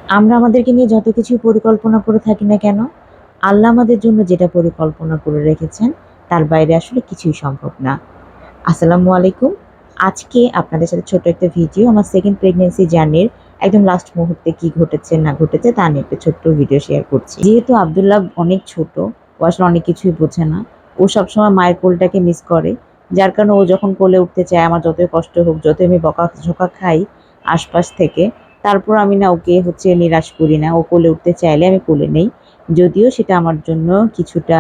আমরা আমাদেরকে নিয়ে যত কিছু পরিকল্পনা করে থাকি না কেন, আল্লাহ আমাদের জন্য যেটা পরিকল্পনা করে রেখেছেন তার বাইরে আসলে কিছুই সম্ভব না। আসসালামু আলাইকুম। আজকে আপনাদের সাথে ছোট্ট একটা ভিডিও আমার সেকেন্ড প্রেগন্যান্সি জার্নির একদম লাস্ট মুহূর্তে কি ঘটেছে না ঘটেছে তা নিয়ে একটা ছোট্ট ভিডিও শেয়ার করছি। যেহেতু আব্দুল্লাহ অনেক ছোট, ও আসলে অনেক কিছুই বোঝে না। ও সবসময় মায়ের কোলটাকে মিস করে। যার কারণে ও যখন কোলে উঠতে চায়, আমার যতই কষ্ট হোক, যতই আমি বকাঝকা খাই আশপাশ থেকে, তারপর আমি না ওকে নিরাশ করি না। ও কোলে উঠতে চাইলে আমি কোলে নেই। যদিও সেটা আমার জন্য কিছুটা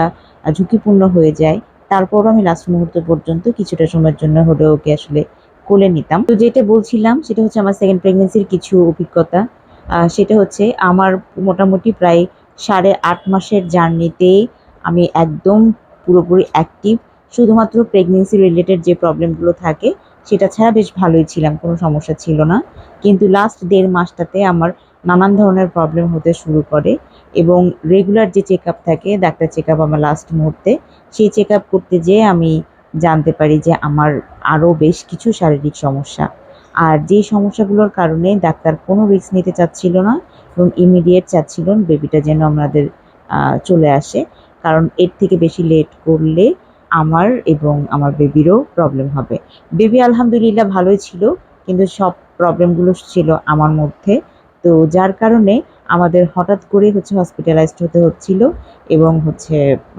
ঝুঁকিপূর্ণ হয়ে যায়। তারপরও আমি লাস্ট মুহূর্ত পর্যন্ত কিছুটা সময়ের জন্য হলেও ওকে আসলে কোলে নিতাম। তো যেটা বলছিলাম সেটা হচ্ছে আমার সেকেন্ড প্রেগন্যান্সির কিছু অভিজ্ঞতা। সেটা হচ্ছে আমার মোটামুটি প্রায় 8.5 মাসের জার্নিতে আমি একদম পুরোপুরি অ্যাক্টিভ। শুধুমাত্র প্রেগন্যান্সি রিলেটেড যে প্রবলেমগুলো থাকে সেটা ছাড়া বেশ ভালোই ছিলাম, কোনো সমস্যা ছিল না। কিন্তু লাস্ট 1.5 মাসটাতে আমার নানান ধরনের প্রবলেম হতে শুরু করে এবং রেগুলার যে চেকআপ থাকে, ডাক্তার চেকআপ আমার লাস্ট মুহূর্তে, সেই চেকআপ করতে যেয়ে আমি জানতে পারি যে আমার আরও বেশ কিছু শারীরিক সমস্যা। আর যেই সমস্যাগুলোর কারণে ডাক্তার কোনো রিস্ক নিতে চাচ্ছিল না এবং ইমিডিয়েট চাচ্ছিলেন বেবিটা যেন আমাদের চলে আসে। কারণ এর থেকে বেশি লেট করলে আমার এবং আমার বেবিরও প্রবলেম হবে। বেবি আলহামদুলিল্লাহ ভালোই ছিল, কিন্তু সব প্রবলেমগুলো ছিল আমার মধ্যে। তো যার কারণে আমাদের হঠাৎ করে হসপিটালাইজড হতে হচ্ছিল এবং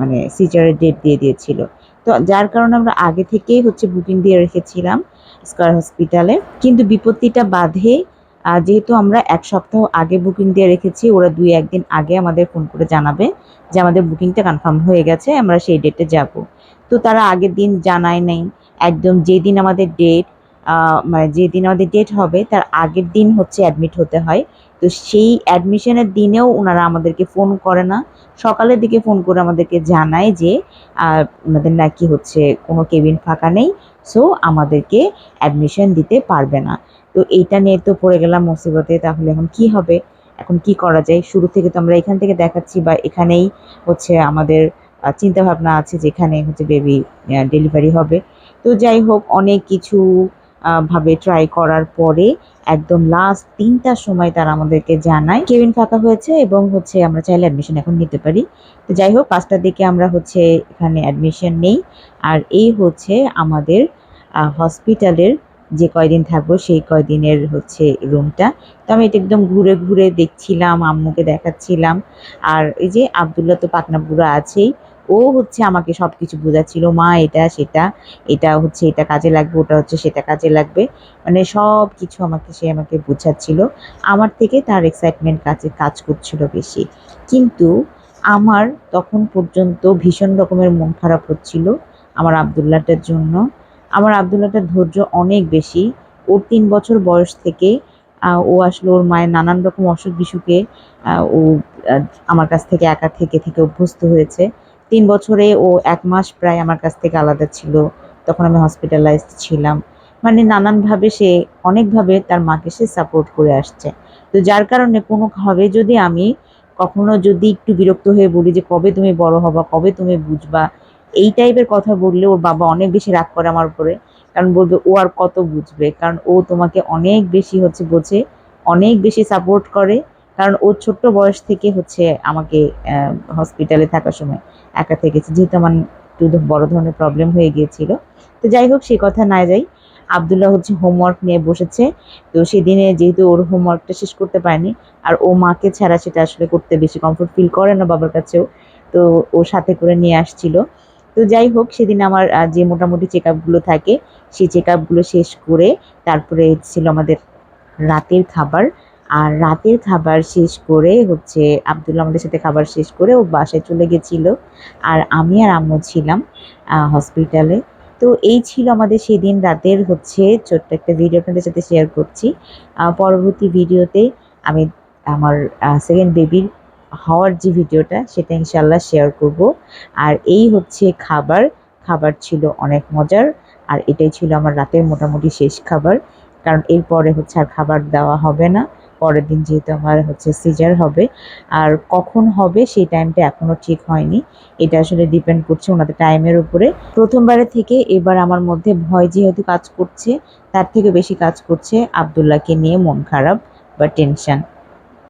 মানে সিজারের ডেট দিয়ে দিয়েছিল। তো যার কারণে আমরা আগে থেকেই বুকিং দিয়ে রেখেছিলাম স্কয়ার হসপিটালে। কিন্তু বিপত্তিটা বাধে যেহেতু আমরা ১ সপ্তাহ আগে বুকিং দিয়ে রেখেছি, ওরা ২-১ দিন আগে আমাদের ফোন করে জানাবে যে আমাদের বুকিংটা কনফার্ম হয়ে গেছে, আমরা সেই ডেটে যাব। তো তারা আগের দিন জানায় নাই। একদম যেদিন আমাদের ডেট মানে যেদিন আমাদের ডেট হবে তার আগের দিন অ্যাডমিট হতে হয়। তো সেই অ্যাডমিশনের দিনেও উনারা আমাদেরকে ফোন করে না। সকালের দিকে ফোন করে আমাদেরকে জানায় যে উনাদের নাকি কোনো কেবিন ফাঁকা নেই। সো আমাদেরকে অ্যাডমিশন দিতে পারবে না। তো এইটা নিয়ে তো পড়ে গেলাম মুসিবতে। তাহলে এখন কি হবে? এখন কি করা যায়? শুরু থেকে তো আমরা এখান থেকে দেখাচ্ছি বা এখানেই আমাদের চিন্তাভাবনা আছে যে এখানে বেবি ডেলিভারি হবে। তো যাই হোক, অনেক কিছু ভাবে ট্রাই করার পরে একদম লাস্ট ৩টার সময় তারা আমাদেরকে জানায় কেবিন ফাঁকা হয়েছে এবং আমরা চাইলে অ্যাডমিশন এখন নিতে পারি। তো যাই হোক, ৫টার দিকে আমরা এখানে অ্যাডমিশন নেই। আর এই আমাদের হসপিটালের যে কয়দিন থাকবো সেই কয়দিনের রুমটা। তো আমি এটা একদম ঘুরে, ঘুরে দেখছিলাম, আম্মুকে দেখাচ্ছিলাম। আর এই যে আব্দুল্লাহ তো পাকনা বুড়া আছেই। ও আমাকে সবকিছু বোঝাচ্ছিল, "মা এটা সেটা, এটা এটা কাজে লাগবে, ওটা সেটা কাজে লাগবে।" মানে সবকিছু সে আমাকে বোঝাচ্ছিল। আমার থেকে তার এক্সাইটমেন্ট কাজ করছিল বেশি। কিন্তু আমার তখন পর্যন্ত ভীষণ রকমের মন খারাপ হচ্ছিল আমার আব্দুল্লাহটার জন্য। আমার আব্দুল্লাহটার ধৈর্য অনেক বেশি। ওর ৩ বছর বয়স থেকে ও আসলে ওর মায়ের নানান রকম অসুখ-বিসুখে ও আ আমার কাছ থেকে একা থেকে অভ্যস্ত হয়েছে। ৩ বছরে ও ১ মাস প্রায় আমার কাছ থেকে আলাদা ছিল। তখন আমি হসপিটালাইজড ছিলাম। মানে নানানভাবে অনেকভাবে তার মাকে সাপোর্ট করে আসছে। তো যার কারণে কোনোভাবে যদি আমি কখনো একটু বিরক্ত হয়ে বলি যে, "কবে তুমি বড় হবা? কবে তুমি বুঝবা?" এই টাইপের কথা বললে ওর বাবা অনেক বেশি রাগ করে আমার উপরে। কারণ বলবে, "ও আর কত বুঝবে?" কারণ ও তোমাকে অনেক বেশি বোঝে, অনেক বেশি সাপোর্ট করে। কারণ ও ছোট্ট বয়স থেকে আমাকে হসপিটালে থাকার সময় একা থেকেছে। যেহেতু আমার একটু বড় ধরনের প্রবলেম হয়ে গিয়েছিল। তো যাই হোক, সে কথা না যাই। আব্দুল্লাহ হোমওয়ার্ক নিয়ে বসেছে। তো সেদিনে যেহেতু ওর হোমওয়ার্কটা শেষ করতে পারেনি, আর ও মাকে ছাড়া সেটা আসলে করতে বেশি কমফোর্ট ফিল করে না বাবার কাছেও। তো ও সাথে করে নিয়ে আসছিল। তো যাই হোক, সেদিন আমার যে মোটামুটি চেকআপ গুলো থাকে, সেই চেকআপ গুলো শেষ করে তারপরে ছিল আমাদের রাতের খাবার। আর রাতের খাবার শেষ করে আব্দুল্লাহ আমাদের সাথে খাবার শেষ করে ও বাসায় চলে গেছিল। আর আমি আর আম্মু ছিলাম হসপিটালে। তো এই ছিল আমাদের সেদিন রাতের ছোট্ট একটা ভিডিও আপনাদের সাথে শেয়ার করছি। পরবর্তী ভিডিওতে আমি আমার সেকেন্ড বেবির হওয়ার যে ভিডিওটা সেটা ইনশাআল্লাহ শেয়ার করব। আর এই খাবার। খাবার ছিল অনেক মজার। আর এটাই ছিল আমার রাতের মোটামুটি শেষ খাবার। কারণ এরপরে আর খাবার দেওয়া হবে না। পরের দিন যেহেতু আমার সিজার হবে। আর কখন হবে সেই টাইমটা এখনো ঠিক হয়নি। এটা আসলে ডিপেন্ড করছে ওনাদের টাইমের উপরে। ১ম বারের থেকে এবার আমার মধ্যে ভয় যেহেতু কাজ করছে, তার থেকে বেশি কাজ করছে আব্দুল্লাহকে নিয়ে মন খারাপ বা টেনশন।